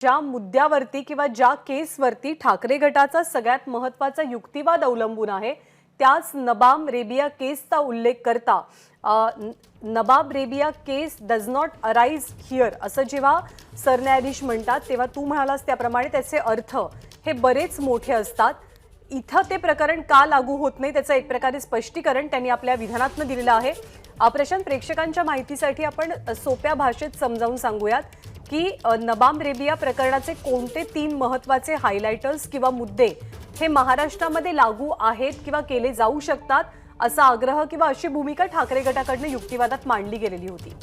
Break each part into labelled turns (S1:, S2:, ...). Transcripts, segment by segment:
S1: ज्या मुद्द्यावरती किंवा ज्या केसवरती ठाकरे गटाचा सगळ्यात महत्त्वाचा युक्तिवाद अवलंबून आहे त्याच नबाब रेबिया केसचा उल्लेख करता नबाब रेबिया केस डज नॉट अराइज हिअर असं जेव्हा सरन्यायाधीश म्हणतात तेव्हा तू म्हणालास त्याप्रमाणे त्याचे अर्थ हे बरेच मोठे असतात। इथं ते प्रकरण का लागू होत नाही त्याचं एक प्रकारे स्पष्टीकरण त्यांनी आपल्या विधानातनं दिलेलं आहे। प्रशांत, प्रेक्षकांच्या माहितीसाठी आपण सोप्या भाषेत समजावून सांगूयात की नबाब रेबिया प्रकरणाचे कोणते 3 महत्त्वाचे हायलाइटर्स किंवा मुद्दे हे महाराष्ट्रामध्ये लागू आहेत किंवा केले जाऊ शकतात असा आग्रह किंवा अशी भूमिका ठाकरे गटाकडून युक्तिवादात मांडली गेलेली होती।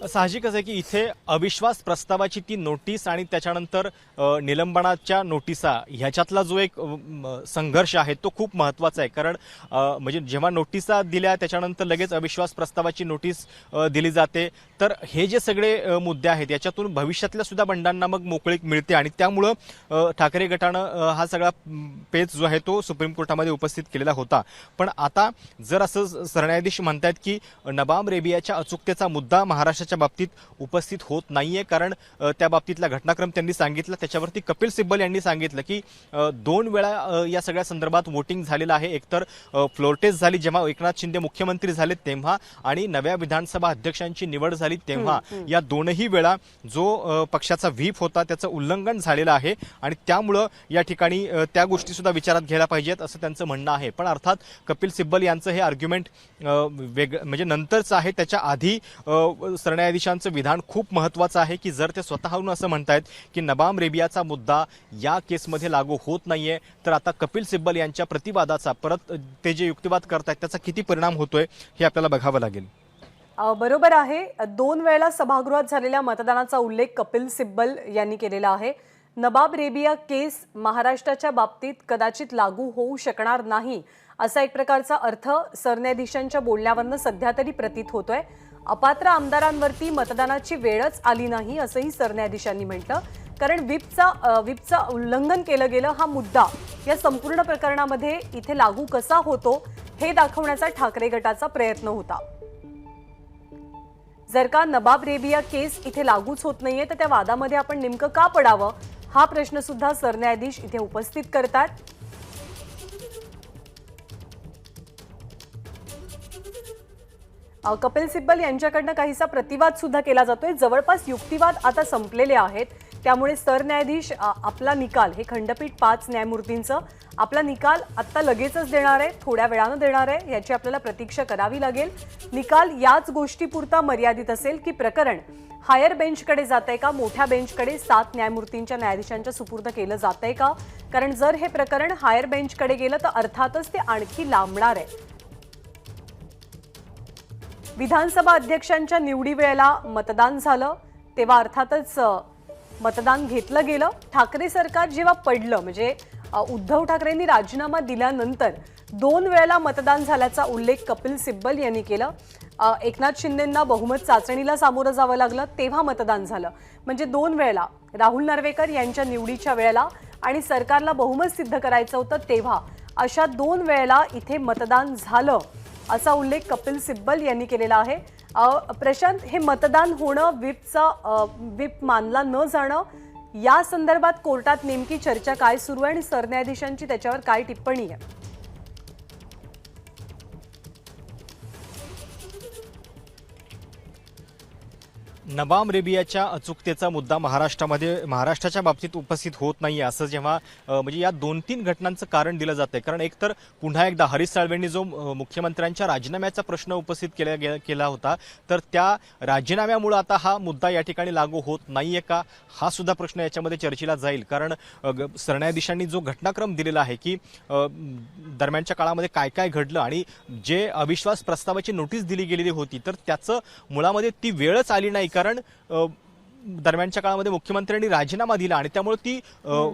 S2: साहजिकच आहे की इथे अविश्वास प्रस्तावाची ती नोटीस आणि त्याच्यानंतर निलंबनाच्या नोटिसा ह्याच्यातला जो एक संघर्ष आहे तो खूप महत्त्वाचा आहे। कारण म्हणजे जेव्हा नोटिसा दिल्या त्याच्यानंतर लगेच अविश्वास प्रस्तावाची नोटीस दिली जाते, तर हे जे सगळे मुद्दे आहेत याच्यातून भविष्यातल्या सुद्धा बंडांना मग मोकळीक मिळते आणि त्यामुळं ठाकरे गटानं हा सगळा पेच जो आहे तो सुप्रीम कोर्टामध्ये उपस्थित केलेला होता। पण आता जर असं सरन्यायाधीश म्हणतात की नबाब रेबियाच्या अचूकतेचा मुद्दा महाराष्ट्राच्या बाबतीत उपस्थित होत नाहीये, कारण त्या बाबतीतला घटनाक्रम त्यांनी सांगितला, त्याच्यावरती कपिल सिब्बल यांनी सांगितलं की 2 वेळा या सगळ्या संदर्भात वोटिंग झालेलं आहे। एकतर फ्लोर टेस्ट झाली जेव्हा एकनाथ शिंदे मुख्यमंत्री झाले तेव्हा, आणि नव्या विधानसभा अध्यक्षांची निवड झाली तेव्हा, या दोनही वेळा जो पक्षाचा व्हीप होता त्याचं उल्लंघन झालेलं आहे आणि त्यामुळं या ठिकाणी त्या गोष्टी सुद्धा विचारात घ्यायला पाहिजेत असं त्यांचं म्हणणं आहे। पण अर्थात कपिल सिब्बल यांचं हे आर्ग्युमेंट म्हणजे नंतरचं आहे, त्याच्या आधी सरन्यायाधीशांचं विधान खूप महत्त्वाचं आहे की जर ते स्वतःहून असं म्हणतायत की नबाब रेबियाचा मुद्दा या केसमध्ये लागू होत नाहीये, तर आता कपिल सिब्बल यांच्या प्रतिवादाचा परत ते जे युक्तिवाद करतायत त्याचा किती परिणाम होतोय हे आपल्याला बघावं लागेल।
S1: बरोबर आहे। 2 वेळा सभागृहात झालेल्या मतदानाचा उल्लेख कपिल सिब्बल यांनी केलेला आहे। नबाब रेबिया केस महाराष्ट्राच्या बाबतीत कदाचित लागू होऊ शकणार नाही असा एक प्रकारचा अर्थ सरन्यायाधीशांच्या बोलण्यावरून सध्या तरी प्रतीत होतोय। अपात्र आमदारांवरती मतदानाची वेळच आली नाही असंही सरन्यायाधीशांनी म्हटलं, कारण व्हिपचा उल्लंघन केलं गेलं हा मुद्दा या संपूर्ण प्रकरणामध्ये इथे लागू कसा होतो हे दाखवण्याचा ठाकरे गटाचा प्रयत्न होता। जर का नबाब रेबिया केस इथे लागूच होत नाहीये तर त्या वादामध्ये आपण नेमकं का पडावं हा प्रश्न सुद्धा सरन्यायाधीश इथे उपस्थित करतात। कपिल सिब्बल यांच्याकडनं काहीसा प्रतिवाद सुद्धा केला जातोय। जवळपास युक्तिवाद आता संपलेले आहेत, त्यामुळे सरन्यायाधीश आपला निकाल, हे खंडपीठ 5 न्यायमूर्तींचं आपला निकाल आता लगेचच देणार आहे, थोड्या वेळानं देणार आहे, याची आपल्याला प्रतीक्षा करावी लागेल। निकाल याच गोष्टीपुरता मर्यादित असेल की प्रकरण हायर बेंचकडे जातंय का, मोठ्या बेंचकडे 7 न्यायमूर्तींच्या न्यायाधीशांच्या सुपूर्द केलं जातंय का, कारण जर हे प्रकरण हायर बेंचकडे गेलं तर अर्थातच ते आणखी लांबणार आहे। विधानसभा अध्यक्षांच्या निवडी वेळेला मतदान झालं तेव्हा अर्थातच मतदान घेतलं गेलं। ठाकरे सरकार जेव्हा पडलं म्हणजे उद्धव ठाकरेंनी राजीनामा दिल्यानंतर 2 वेळेला मतदान झाल्याचा उल्लेख कपिल सिब्बल यांनी केलं। एकनाथ शिंदेंना बहुमत चाचणीला सामोरं जावं लागलं तेव्हा मतदान झालं, म्हणजे 2 वेळेला राहुल नार्वेकर यांच्या निवडीच्या वेळेला आणि सरकारला बहुमत सिद्ध करायचं होतं तेव्हा, अशा 2 वेळेला इथे मतदान झालं असा उल्लेख कपिल सिब्बल यांनी केलेला आहे। प्रशांत, हे मतदान होणं व्हिप मानला न जाणं या संदर्भात कोर्टात नेमकी चर्चा काय सुरू आहे आणि सरन्यायाधीशांची त्याच्यावर काय टिप्पणी आहे?
S2: नबाब रेबियाच्या अचूकतेचा मुद्दा महाराष्ट्राच्या बाबतीत उपस्थित होत नाहीये असं जेव्हा म्हणजे या 2-3 घटनांचं कारण दिलं जातंय। कारण एकतर पुन्हा एकदा हरीश साळवेंनी जो मुख्यमंत्र्यांच्या राजीनाम्याचा प्रश्न उपस्थित केला होता, तर त्या राजीनाम्यामुळे आता हा मुद्दा या ठिकाणी लागू होत नाहीये का हा सुद्धा प्रश्न याच्यामध्ये चर्चेला जाईल। कारण सरन्यायाधीशांनी जो घटनाक्रम दिलेला आहे की दरम्यानच्या काळामध्ये काय काय घडलं आणि जे अविश्वास प्रस्तावाची नोटीस दिली गेलेली होती तर त्याचं मुळामध्ये ती वेळच आली नाही, कारण दरम्यानच्या काळामध्ये मुख्यमंत्र्यांनी राजीनामा दिला आणि त्यामुळे ती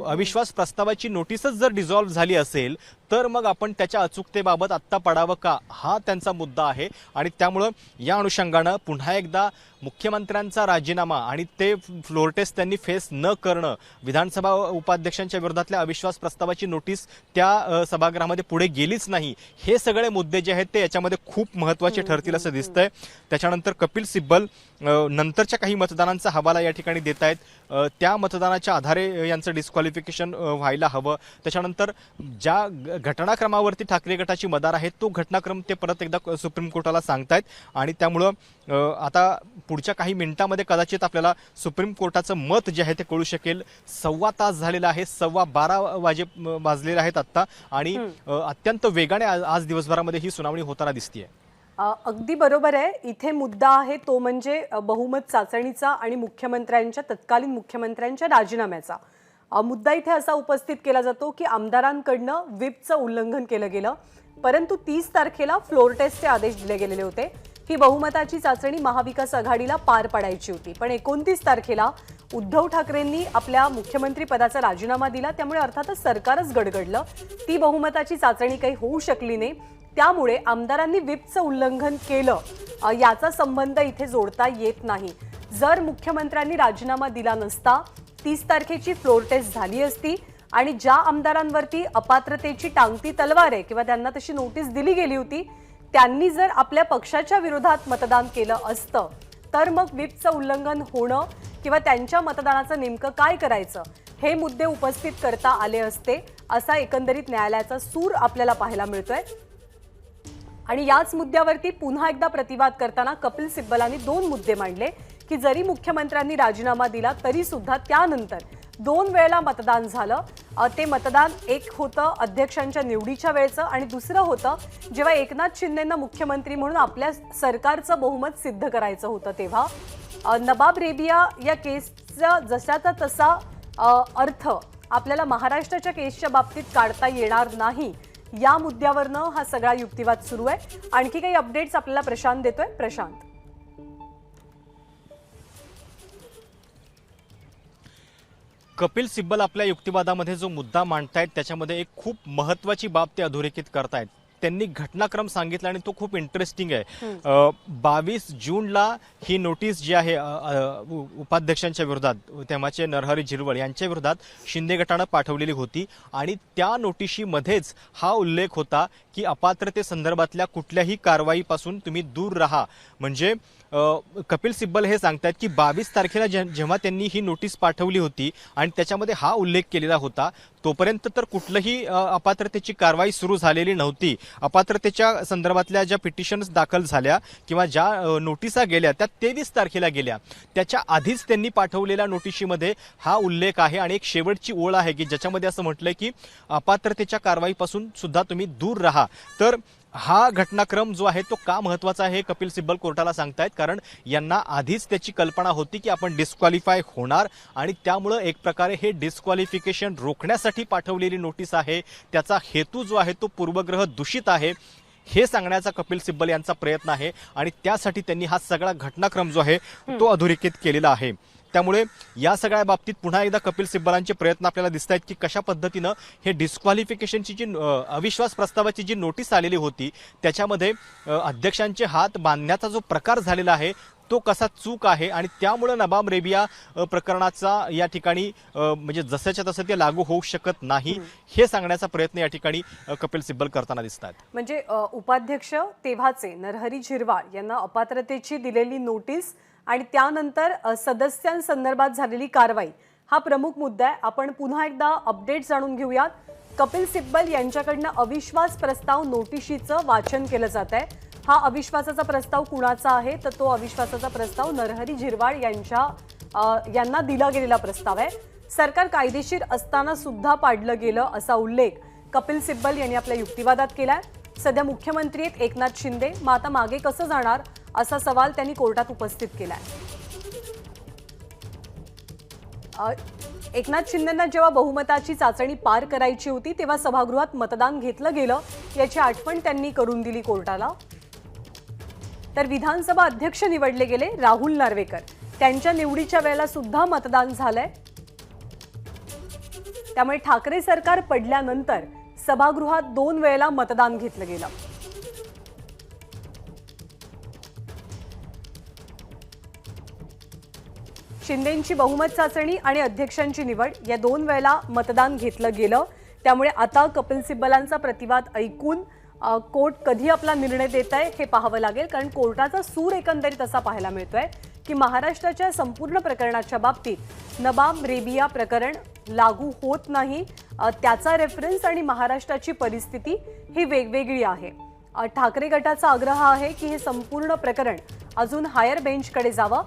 S2: अविश्वास प्रस्तावाची नोटीसच जर डिझॉल्व्ह झाली असेल तर मग आपण त्याच्या अचूकतेबाबत आत्ता पडावं का, हा त्यांचा मुद्दा आहे. आणि त्यामुळं या अनुषंगानं पुन्हा एकदा मुख्यमंत्र्यांचा राजीनामा आणि ते फ्लोर टेस्ट त्यांनी फेस न करणं, विधानसभा उपाध्यक्षांच्या विरोधातल्या अविश्वास प्रस्तावाची नोटीस त्या सभागृहामध्ये पुढे गेलीच नाही, हे सगळे मुद्दे जे आहेत ते याच्यामध्ये खूप महत्त्वाचे ठरतील असं दिसतंय. त्याच्यानंतर कपिल सिब्बल नंतरच्या काही मतदानांचा हवाला या ठिकाणी देत आहेत. त्या मतदानाच्या आधारे यांचं डिस्क्वालिफिकेशन व्हायला हवं. त्याच्यानंतर ज्या घटनाक्रमावरती ठाकरे गटाची मदार आहे तो घटनाक्रम ते परत एकदा सुप्रीम कोर्टाला सांगतायत आणि त्यामुळं आता पुढच्या काही मिनिटांमध्ये कदाचित आपल्याला सुप्रीम कोर्टाचं मत जे आहे ते कळू शकेल. 1.25 तास झालेला आहे, 12:15 वाजलेले आहेत आत्ता आणि अत्यंत वेगाने आज दिवसभरामध्ये ही सुनावणी होताना दिसतीये.
S1: अगदी बरोबर आहे. इथे मुद्दा आहे तो म्हणजे बहुमत चाचणीचा आणि तत्कालीन मुख्यमंत्र्यांच्या राजीनाम्याचा. मुद्दा इथे असा उपस्थित केला जातो की आमदारांकडनं व्हिपचं उल्लंघन केलं गेलं, परंतु 30 तारखेला फ्लोर टेस्टचे आदेश दिले गेलेले होते की बहुमताची चाचणी महाविकास आघाडीला पार पाडायची होती. पण 29 तारखेला उद्धव ठाकरेंनी आपल्या मुख्यमंत्री पदाचा राजीनामा दिला, त्यामुळे अर्थातच सरकारच गडगडलं. ती बहुमताची चाचणी काही होऊ शकली नाही, त्यामुळे आमदारांनी व्हिपचं उल्लंघन केलं याचा संबंध इथे जोडता येत नाही. जर मुख्यमंत्र्यांनी राजीनामा दिला नसता 30 तारखेची फ्लोर टेस्ट झाली असती आणि ज्या आमदारांवरती अपात्रतेची टांगती तलवार आहे किंवा त्यांना तशी नोटीस दिली गेली होती त्यांनी जर आपल्या पक्षाच्या विरोधात मतदान केलं असतं तर मग व्हिपचं उल्लंघन होणं किंवा त्यांच्या मतदानाचं नेमकं काय करायचं हे मुद्दे उपस्थित करता आले असते, असा एकंदरीत न्यायालयाचा सूर आपल्याला पाहायला मिळतोय. आणि याच मुद्द्यावरती पुन्हा एकदा प्रतिवाद करताना कपिल सिब्बलांनी 2 मुद्दे मांडले की जरी मुख्यमंत्र्यांनी राजीनामा दिला तरी सुद्धा त्यानंतर 2 वेळेला मतदान झालं. ते मतदान एक होतं अध्यक्षांच्या निवडीच्या वेळेचं आणि दुसरं होतं जेव्हा एकनाथ शिंदेंना मुख्यमंत्री म्हणून आपल्या सरकारचं बहुमत सिद्ध करायचं होतं तेव्हा. नबाब रेबिया या केसचा जशाचा तसा अर्थ आपल्याला महाराष्ट्राच्या केसच्या बाबतीत काढता येणार नाही, या मुद्द्यावरनं हा सगळा युक्तिवाद सुरू आहे. आणखी काही अपडेट्स आपल्याला प्रशांत देतोय. प्रशांत,
S2: कपिल सिब्बल आपल्या युक्तिवादामध्ये जो मुद्दा मांडतायत त्याच्यामध्ये एक खूप महत्वाची बाब ते अधोरेखित करतायत. त्यांनी घटनाक्रम सांगितला आणि तो खूप इंटरेस्टिंग आहे. 22 जूनला ही नोटीस जी आहे उपाध्यक्षांच्या विरोधात, तेव्हाचे नरहरी झिरवळ यांच्या विरोधात शिंदे गटानं पाठवलेली होती आणि त्या नोटिशीमध्येच हा उल्लेख होता की अपात्रतेसंदर्भातल्या कुठल्याही कारवाईपासून तुम्ही दूर राहा. म्हणजे कपिल सिब्बल हे सांगतायत की 22 तारखेला जेव्हा त्यांनी ही नोटीस पाठवली होती आणि त्याच्यामध्ये हा उल्लेख केलेला होता तोपर्यंत तर कुठलंही अपात्रतेची कारवाई सुरू झालेली नव्हती. अपात्रतेच्या संदर्भातल्या ज्या पिटिशन्स दाखल झाल्या किंवा ज्या नोटिसा गेल्या त्या 23 तारखेला गेल्या. त्याच्या आधीच त्यांनी पाठवलेल्या नोटिशीमध्ये हा उल्लेख आहे आणि एक शेवटची ओळ आहे की ज्याच्यामध्ये असं म्हटलंय की अपात्रतेच्या कारवाईपासून सुद्धा तुम्ही दूर राहा. तर हा घटनाक्रम जो आहे तो का महत्वाचा आहे कपिल सिब्बल कोर्टाला सांगतायत, कारण यांना आधीच त्याची कल्पना होती की आपण डिस्क्वालिफाय होणार आणि त्यामुळं एक प्रकारे हे डिस्क्वालिफिकेशन रोखण्यासाठी पाठवलेली नोटीस आहे. त्याचा हेतू जो आहे तो पूर्वग्रह दूषित आहे हे सांगण्याचा कपिल सिब्बल यांचा प्रयत्न आहे आणि त्यासाठी त्यांनी हा सगळा घटनाक्रम जो आहे तो अधोरेखित केलेला आहे. त्यामुळे या सगळ्या बाबतीत पुन्हा एकदा कपिल सिब्बलांचे प्रयत्न आपल्याला दिसत आहेत की कशा पद्धतीनं हे डिस्क्वालिफिकेशनची जी अविश्वास प्रस्तावाची जी नोटीस आलेली होती त्याच्यामध्ये अध्यक्षांचे हात बांधण्याचा जो प्रकार झालेला आहे तो कसा चूक आहे आणि त्यामुळे नबाब रेबिया प्रकरणाचा या ठिकाणी म्हणजे जसंच्या तसं ते लागू होऊ शकत नाही हे सांगण्याचा प्रयत्न या ठिकाणी कपिल सिब्बल करताना दिसतात.
S1: म्हणजे उपाध्यक्ष तेव्हाचे नरहरी झिरवाळ यांना अपात्रतेची दिलेली नोटीस आणि त्यानंतर सदस्यांसंदर्भात झालेली कारवाई हा प्रमुख मुद्दा आहे. आपण पुन्हा एकदा अपडेट जाणून घेऊयात. कपिल सिब्बल यांच्याकडनं अविश्वास प्रस्ताव नोटिशीचं वाचन केलं जात आहे. हा अविश्वासाचा प्रस्ताव कुणाचा आहे तर तो अविश्वासाचा प्रस्ताव नरहरी झिरवाळ यांना दिला गेलेला प्रस्ताव आहे. सरकार कायदेशीर असताना सुद्धा पाडलं गेलं असा उल्लेख कपिल सिब्बल यांनी आपल्या युक्तिवादात केलाय. सध्या मुख्यमंत्री आहेत एकनाथ शिंदे, मग आता मागे कसं जाणार असा सवाल त्यांनी कोर्टात उपस्थित केलाय. एकनाथ शिंदेंना जेव्हा बहुमताची चाचणी पार करायची होती तेव्हा सभागृहात मतदान घेतलं गेलं याची आठवण त्यांनी करून दिली कोर्टाला. तर विधानसभा अध्यक्ष निवडले गेले राहुल नार्वेकर. त्यांच्या निवडीच्या वेळेला सुद्धा मतदान झालंय। त्यामुळे ठाकरे सरकार पडल्यानंतर सभागृहात 2 वेळेला मतदान घेतलं गेलं। शिंदेंची बहुमत चाचणी आणि अध्यक्षांची निवड या 2 वेळेला मतदान घेतलं गेलं। त्यामुळे आता कपिल सिब्बलांचा प्रतिवाद ऐकून कोर्ट कधी आपला निर्णय देत आहे हे पाहावं लागेल, कारण कोर्टाचा सूर एकंदरीत असा पाहायला मिळतोय की महाराष्ट्राच्या संपूर्ण प्रकरणाच्या बाबतीत नबाब रेबिया प्रकरण लागू होत नाही। त्याचा रेफरन्स आणि महाराष्ट्राची परिस्थिती ही वेगवेगळी आहे। ठाकरे गटाचा आग्रह आहे की हे संपूर्ण प्रकरण अजून हायर बेंचकडे जावं।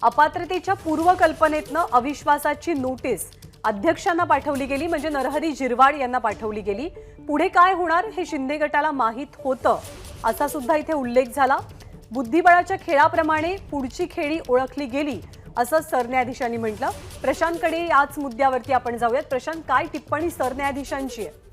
S1: अपात्रतेच्या पूर्वकल्पनेतनं अविश्वासाची नोटीस अध्यक्षांना पाठवली गेली, म्हणजे नरहरी झिरवाळ यांना पाठवली गेली। पुढे काय होणार हे शिंदे गटाला माहीत होतं असा सुद्धा इथे उल्लेख झाला। बुद्धिबळाच्या खेळाप्रमाणे पुढची खेळी ओळखली गेली असं सरन्यायाधीशांनी म्हटलं। प्रशांतकडे याच मुद्द्यावरती आपण जाऊयात। प्रशांत, काय टिप्पणी सरन्यायाधीशांची आहे?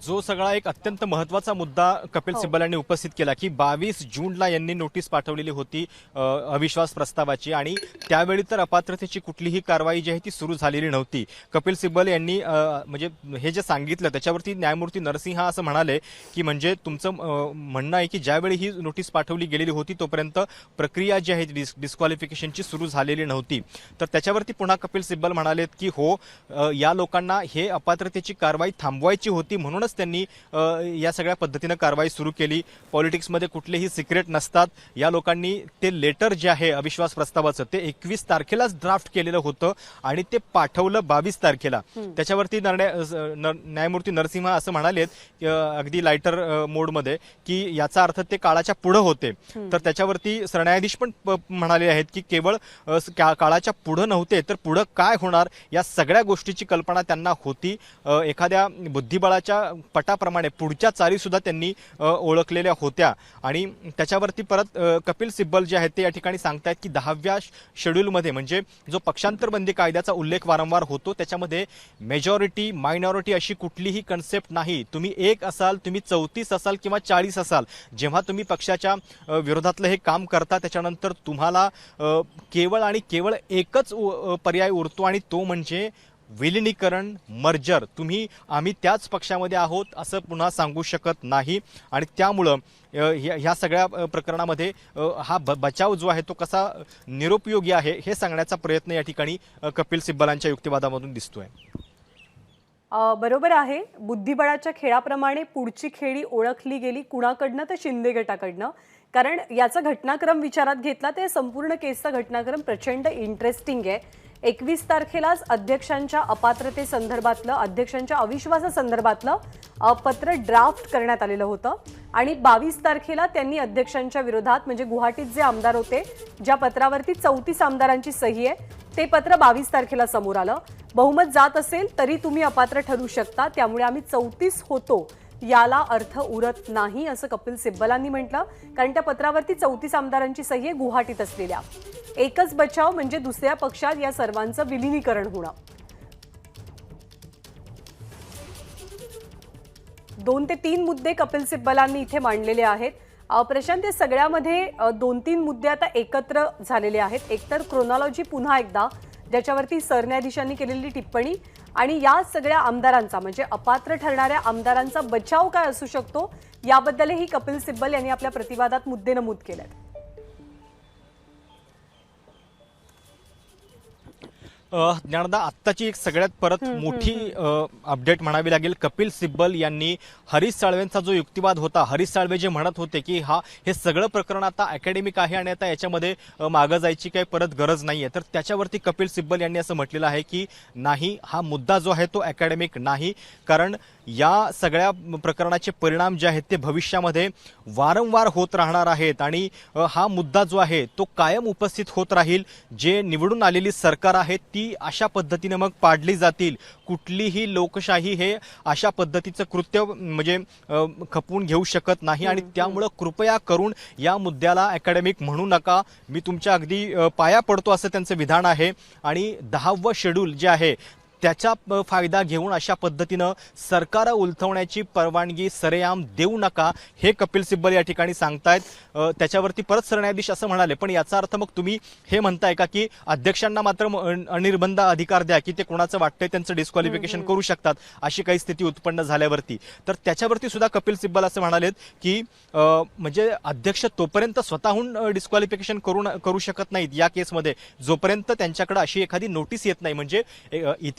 S2: जो सगळा एक अत्यंत महत्त्वाचा मुद्दा कपिल सिब्बल यांनी उपस्थित केला की 22 जूनला यांनी नोटीस पाठवलेली होती अविश्वास प्रस्तावाची, आणि त्यावेळी तर अपात्रतेची कुठलीही कारवाई जी आहे ती सुरू झालेली नव्हती। कपिल सिब्बल यांनी म्हणजे हे जे सांगितलं त्याच्यावरती न्यायमूर्ती नरसिंहा असं म्हणाले की म्हणजे तुमचं म्हणणं आहे की ज्यावेळी ही नोटीस पाठवली गेलेली होती तोपर्यंत प्रक्रिया जी आहे डिस्क्वालिफिकेशनची सुरू झालेली नव्हती। तर त्याच्यावरती पुन्हा कपिल सिब्बल म्हणालेत की हो, या लोकांना हे अपात्रतेची कारवाई थांबवायची होती, म्हणूनच त्यांनी या सगळ्या पद्धतीने कारवाई सुरू केली। पॉलिटिक्समध्ये कुठलेही सिक्रेट नसतात। या लोकांनी ते लेटर जे आहे अविश्वास प्रस्तावाचं ते 21 तारखेलाच ड्राफ्ट केलेलं होतं आणि ते पाठवलं 22 तारखेला। त्याच्यावरती न्यायमूर्ती नरसिंहा असं म्हणालेत अगदी लायटर मोडमध्ये की याचा अर्थ ते काळाच्या पुढे होते। तर त्याच्यावरती सरन्यायाधीश पण म्हणाले आहेत की केवळ काळाच्या पुढे नव्हते तर पुढे काय होणार या सगळ्या गोष्टीची कल्पना त्यांना होती। एखाद्या बुद्धिबळाच्या पटाप्रमाणे पुढच्या चाली सुद्धा त्यांनी ओळखलेल्या होत्या। आणि त्याच्यावरती परत कपिल सिब्बल जे आहेत ते या ठिकाणी सांगतायत की 10व्या शेड्यूलमध्ये, म्हणजे जो पक्षांतर बंदी कायद्याचा उल्लेख वारंवार होतो, त्याच्यामध्ये मेजॉरिटी मायनॉरिटी अशी कुठलीही कन्सेप्ट नाही। तुम्ही 1 असाल, तुम्ही 34 असाल किंवा 40 असाल, जेव्हा तुम्ही पक्षाच्या विरोधातलं हे काम करता त्याच्यानंतर तुम्हाला केवळ आणि केवळ एकच पर्याय उरतो आणि तो म्हणजे विलिनीकरण, मर्जर। आम्ही त्याच पक्षामध्ये आहोत असं पुन्हा सांगू शकत नाही। आणि त्यामुळं ह्या सगळ्या प्रकरणामध्ये हा बचाव जो आहे तो कसा निरुपयोगी आहे हे सांगण्याचा प्रयत्न या ठिकाणी कपिल सिब्बलांच्या युक्तिवादामधून दिसतोय।
S1: बरोबर आहे। बुद्धिबळाच्या खेळाप्रमाणे पुढची खेळी ओळखली गेली कुणाकडनं? तर शिंदे गटाकडनं। कारण याचा घटनाक्रम विचारात घेतला ते संपूर्ण केसचा घटनाक्रम प्रचंड इंटरेस्टिंग आहे। 21 तारखेलाच अध्यक्षांच्या अपात्रतेसंदर्भातलं, अध्यक्षांच्या अविश्वासासंदर्भातलं पत्र ड्राफ्ट करण्यात आलेलं होतं आणि 22 तारखेला त्यांनी अध्यक्षांच्या विरोधात, म्हणजे गुवाहाटीत जे आमदार होते ज्या पत्रावरती 34 आमदारांची सही आहे, ते पत्र 22 तारखेला समोर आलं। बहुमत जात असेल तरी तुम्ही अपात्र ठरू शकता, त्यामुळे आम्ही 34 होतो याला अर्थ उरत नाही असं कपिल सिब्बलांनी म्हटलं। कारण त्या पत्रावरती 34 आमदारांची सही आहे गुवाहाटीत असलेल्या। एकच बचाव म्हणजे दुसऱ्या पक्षात या सर्वांचं विलिनीकरण होणं। 2 ते 3 मुद्दे कपिल सिब्बलांनी इथे मांडलेले आहेत। प्रशांत, या सगळ्यामध्ये 2-3 मुद्दे आता एकत्र झालेले आहेत। एकतर क्रोनॉलॉजी पुन्हा एकदा, ज्याच्यावरती सरन्यायाधीशांनी केलेली टिप्पणी, आणि या सगळ्या आमदारांचा म्हणजे अपात्र ठरणाऱ्या आमदारांचा बचाव काय असू शकतो याबद्दलही कपिल सिब्बल यांनी आपल्या प्रतिवादात मुद्दे नमूद केलेत।
S2: ज्ञानदा, आत्ताची एक सगळ्यात परत मोठी अपडेट म्हणावी लागेल। कपिल सिब्बल यांनी हरीश साळवेंचा जो युक्तिवाद होता, हरीश साळवे जे म्हणत होते की हे सगळं प्रकरण आता अकॅडमिक आहे आणि आता याच्यामध्ये मागं जायची काही परत गरज नाहीये, तर त्याच्यावरती कपिल सिब्बल यांनी असं म्हटलेलं आहे की नाही, हा मुद्दा जो आहे तो अकॅडमिक नाही, कारण या सगळ्या प्रकरणाचे परिणाम जे आहेत ते भविष्यामध्ये वारंवार होत राहणार आहेत आणि हा मुद्दा जो आहे तो कायम उपस्थित होत राहील। जे निवडून आलेली सरकार आहे ती अशा पद्धतीने मग पाडली जातील। कुठलीही लोकशाही हे अशा पद्धतीचं कृत्य म्हणजे खपवून घेऊ शकत नाही आणि त्यामुळे कृपया करून या मुद्द्याला अकॅडमिक म्हणू नका। मी तुमच्या अगदी पाया पडतो असं त्यांचं विधान आहे। आणि 10वं शेड्यूल जे आहे त्याचा फायदा घेऊन अशा पद्धतीनं सरकार उलथवण्याची परवानगी सरेआम देऊ नका, हे कपिल सिब्बल या ठिकाणी सांगतायत. त्याच्यावरती परत सरन्यायाधीश असं म्हणाले. पण याचा अर्थ मग तुम्ही हे म्हणताय का की अध्यक्षांना मात्र अनिर्बंध अधिकार द्या की ते कोणाचं वाटतंय त्यांचं डिस्क्वालिफिकेशन करू शकतात अशी काही स्थिती उत्पन्न झाल्यावरती? तर त्याच्यावरती सुद्धा कपिल सिब्बल असं म्हणालेत की म्हणजे अध्यक्ष तोपर्यंत स्वतःहून डिस्क्वालिफिकेशन करू शकत नाहीत या केसमध्ये जोपर्यंत त्यांच्याकडे अशी एखादी नोटीस येत नाही. म्हणजे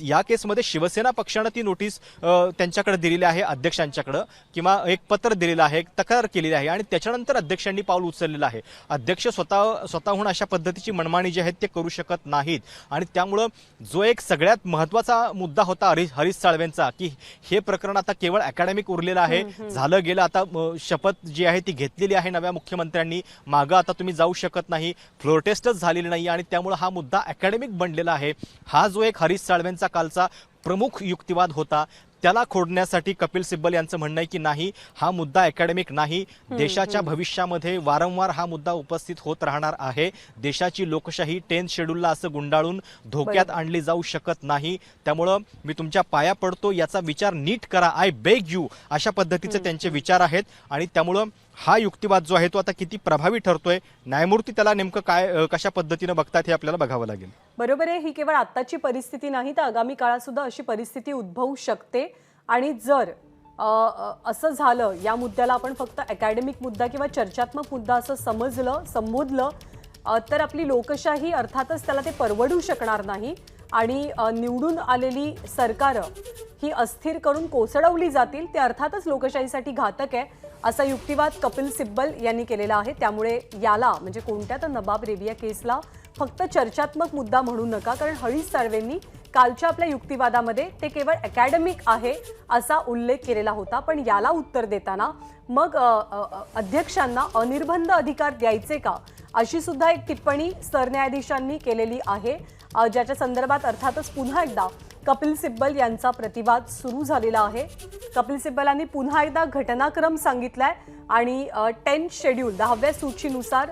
S2: या केसमध्ये शिवसेना पक्षानं ती नोटीस त्यांच्याकडे दिलेली आहे, अध्यक्षांच्याकडे, किंवा एक पत्र दिलेलं आहे, एक तक्रार केलेली आहे आणि त्याच्यानंतर अध्यक्षांनी पाऊल उचललेलं आहे. अध्यक्ष स्वतःहून अशा पद्धतीची मनमानी जी आहेत ते करू शकत नाहीत. आणि त्यामुळं जो एक सगळ्यात महत्वाचा मुद्दा होता हरीश साळवेंचा की हे प्रकरण आता केवळ अकॅडमिक उरलेलं आहे, झालं गेलं, आता शपथ जी आहे ती घेतलेली आहे नव्या मुख्यमंत्र्यांनी, मागं आता तुम्ही जाऊ शकत नाही, फ्लोर टेस्टच झालेली नाही आणि त्यामुळे हा मुद्दा अकॅडमिक बनलेला आहे. हा जो एक हरीश साळवेंचा कालचा प्रमुख युक्तिवाद होता त्याला खोडण्यासाठी कपिल सिब्बल यांचं म्हणणं आहे की नाही, हा मुद्दा अकॅडमिक नाही, देशाच्या भविष्यामध्ये वारंवार हा मुद्दा उपस्थित होत राहणार आहे. देशाची लोकशाही 10th शेड्यूलला असं गुंडाळून धोक्यात आणली जाऊ शकत नाही. त्यामुळं मी तुमच्या पाया पडतो, याचा विचार नीट करा, आय बेग यू, अशा पद्धतीचे त्यांचे विचार आहेत. आणि त्यामुळं हा युक्तिवाद जो आहे तो आता किती प्रभावी ठरतोय, न्यायमूर्ती त्याला नेमकं काय कशा पद्धतीनं बघतात हे आपल्याला बघावं लागेल.
S1: बरोबर आहे. ही केवळ आत्ताची परिस्थिती नाही तर आगामी काळात सुद्धा अशी परिस्थिती उद्भवू शकते. आणि जर असं झालं, या मुद्द्याला आपण फक्त अकॅडमिक मुद्दा किंवा चर्चात्मक मुद्दा असं संबोधलं तर आपली लोकशाही अर्थातच त्याला ते परवडू शकणार नाही आणि निवडून आलेली सरकारं ही अस्थिर करून कोसळवली जातील. ते अर्थातच लोकशाहीसाठी घातक आहे असा युक्तिवाद कपिल सिब्बल यांनी केलेला आहे. त्यामुळे याला म्हणजे कोणत्या तर नबाब रेबिया केसला फक्त चर्चात्मक मुद्दा म्हणू नका, कारण हरीश साळवेंनी कालच्या आपल्या युक्तिवादामध्ये ते केवळ अकॅडमिक आहे असा उल्लेख केलेला होता. पण याला उत्तर देताना मग अध्यक्षांना अनिर्बंध अधिकार द्यायचे का, अशी सुद्धा एक टिप्पणी सरन्यायाधीशांनी केलेली आहे, ज्याच्या संदर्भात अर्थातच पुन्हा एकदा कपिल सिब्बल यांचा प्रतिवाद सुरू झालेला आहे. कपिल सिब्बलांनी पुन्हा एकदा घटनाक्रम सांगितलाय आणि 10th शेड्यूल 10व्या सूचीनुसार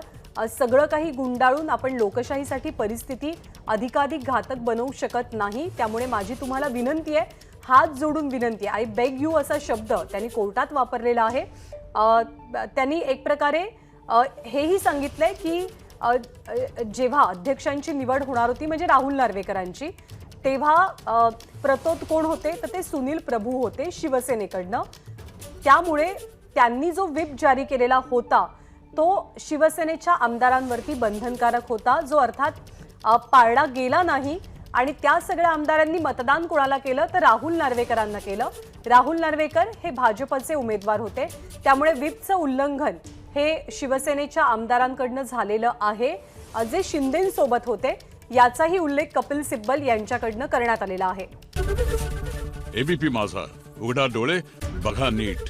S1: सगळं काही गुंडाळून आपण लोकशाहीसाठी परिस्थिती अधिकाधिक घातक बनवू शकत नाही. त्यामुळे माझी तुम्हाला विनंती आहे, हात जोडून विनंती आहे, आय बेग यू असा शब्द त्यांनी कोर्टात वापरलेला आहे. त्यांनी एक प्रकारे हेही सांगितलंय की जेव्हा अध्यक्षांची निवड होणार होती म्हणजे राहुल नार्वेकरांची, तेव्हा प्रतोद कोण होते तर ते सुनील प्रभू होते शिवसेनेकडनं. त्यामुळे त्यांनी जो व्हिप जारी केलेला होता तो शिवसेनेच्या आमदारांवरती बंधनकारक होता, जो अर्थात पाळला गेला नाही. आणि त्या सगळ्या आमदारांनी मतदान कोणाला केलं तर राहुल नार्वेकरांना केलं. राहुल नार्वेकर हे भाजपचे उमेदवार होते. त्यामुळे व्हिपचं उल्लंघन हे शिवसेनेच्या आमदारांकडनं झालेलं आहे, जे शिंदेंसोबत होते. याचाही उल्लेख कपिल सिब्बल यांच्याकडनं करण्यात आलेला आहे.
S3: एबीपी माझा, उघडा डोळे बघा नीट.